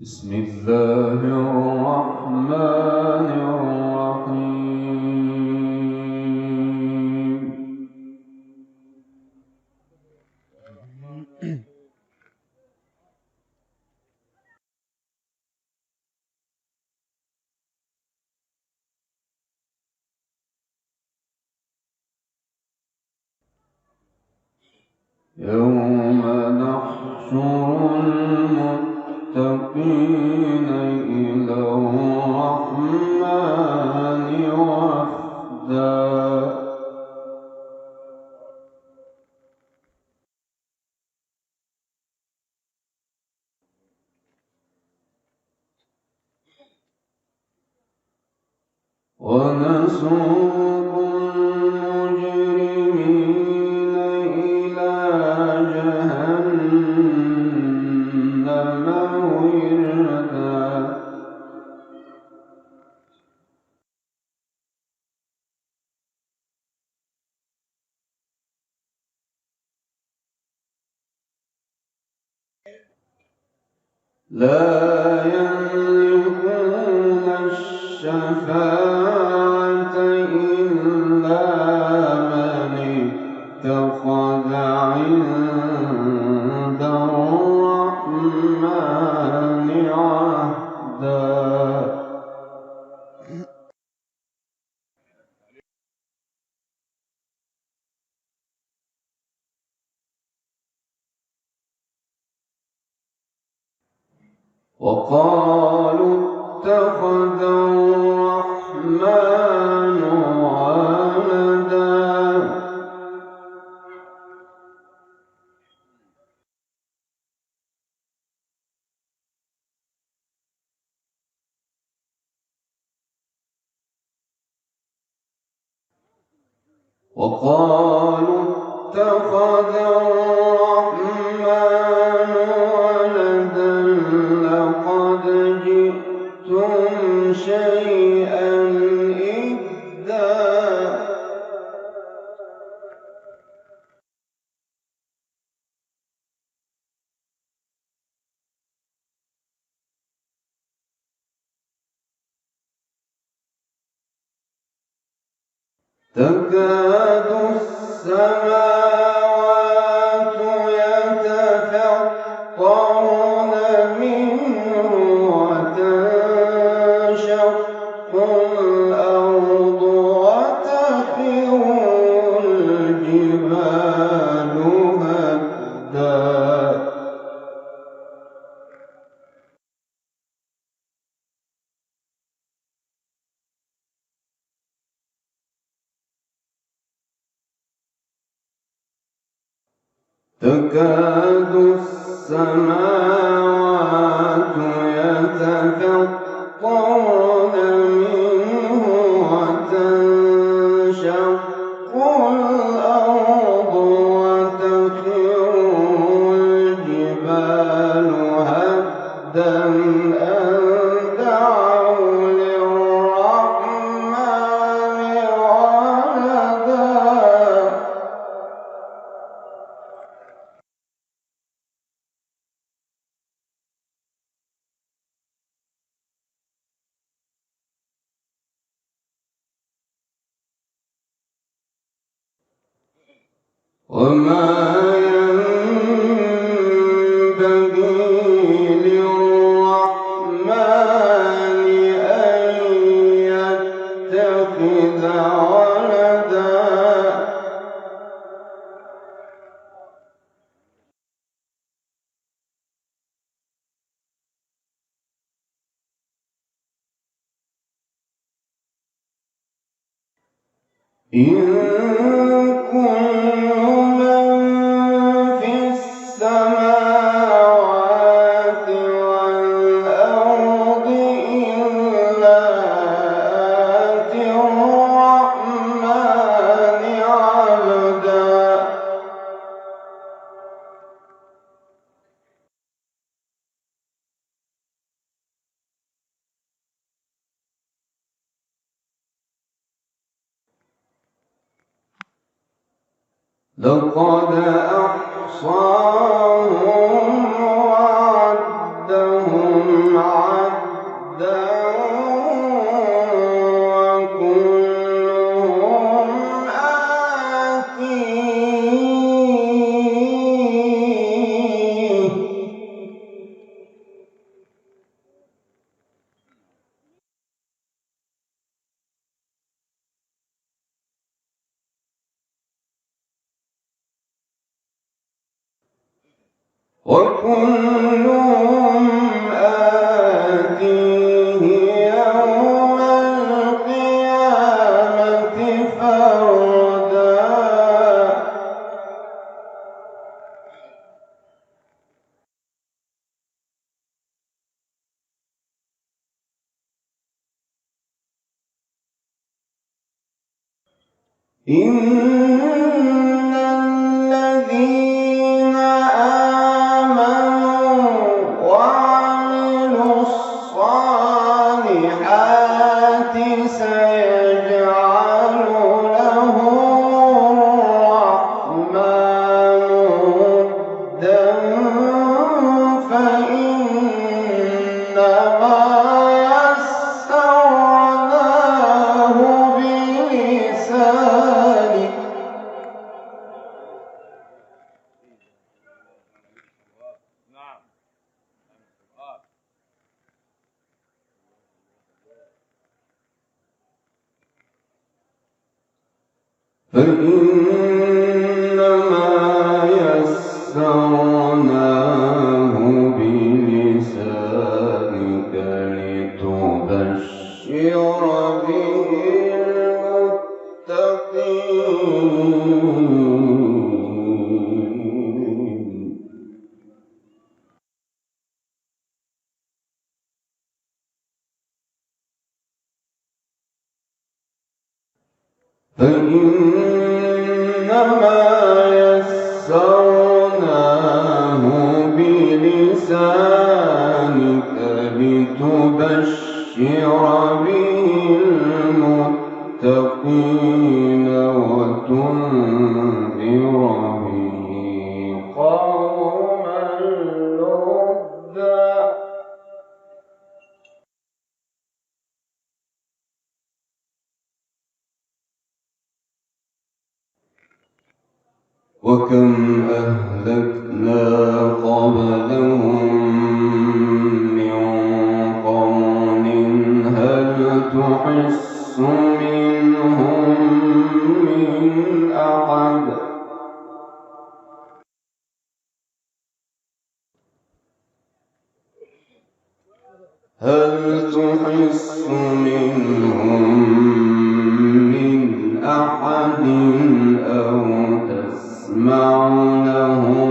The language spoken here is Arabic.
بسم الله الرحمن الرحيم. يوم نحشر المتقين إلى الرحمن وفدا ونسوق المجرمين إلى جهنم وردا لا يملكون الشفاعة إلا من اتخذ عند الرحمن عهدا وقالوا اتخذ الرحمن ولدا وقالوا اتخذ الرحمن ولدا لقد جئتم شيئا إدا تكاد السماوات يتفطرن منه وتنشق الأرض وتخر الجبال هدا تكاد السماوات يتفطرن منه وتنشق الأرض وتخر الجبال هدا أن دعوا للرحمن ولدا وما ينبغي للرحمن أن يتخذ ولدا إن كل من في السماوات والأرض إلا آتي الرحمن عبدا لقد أحصاهم وعدهم وكلهم آتيه يوم القيامة فردا إن الذين آمنوا وعملوا الصالحات سيجعل لهم الرحمن ودا فإنما يسرناه بلسانك فإنما يسرناه بلسانك لتبشر به المتقين فإنما يسرناه بلسانك لتبشر به المتقين وتنذر به قوما لدا وكم أهلكنا قبلهم من قرن هل تحس منهم من أحد هل تحس منهم من أحد أو تسمع لهم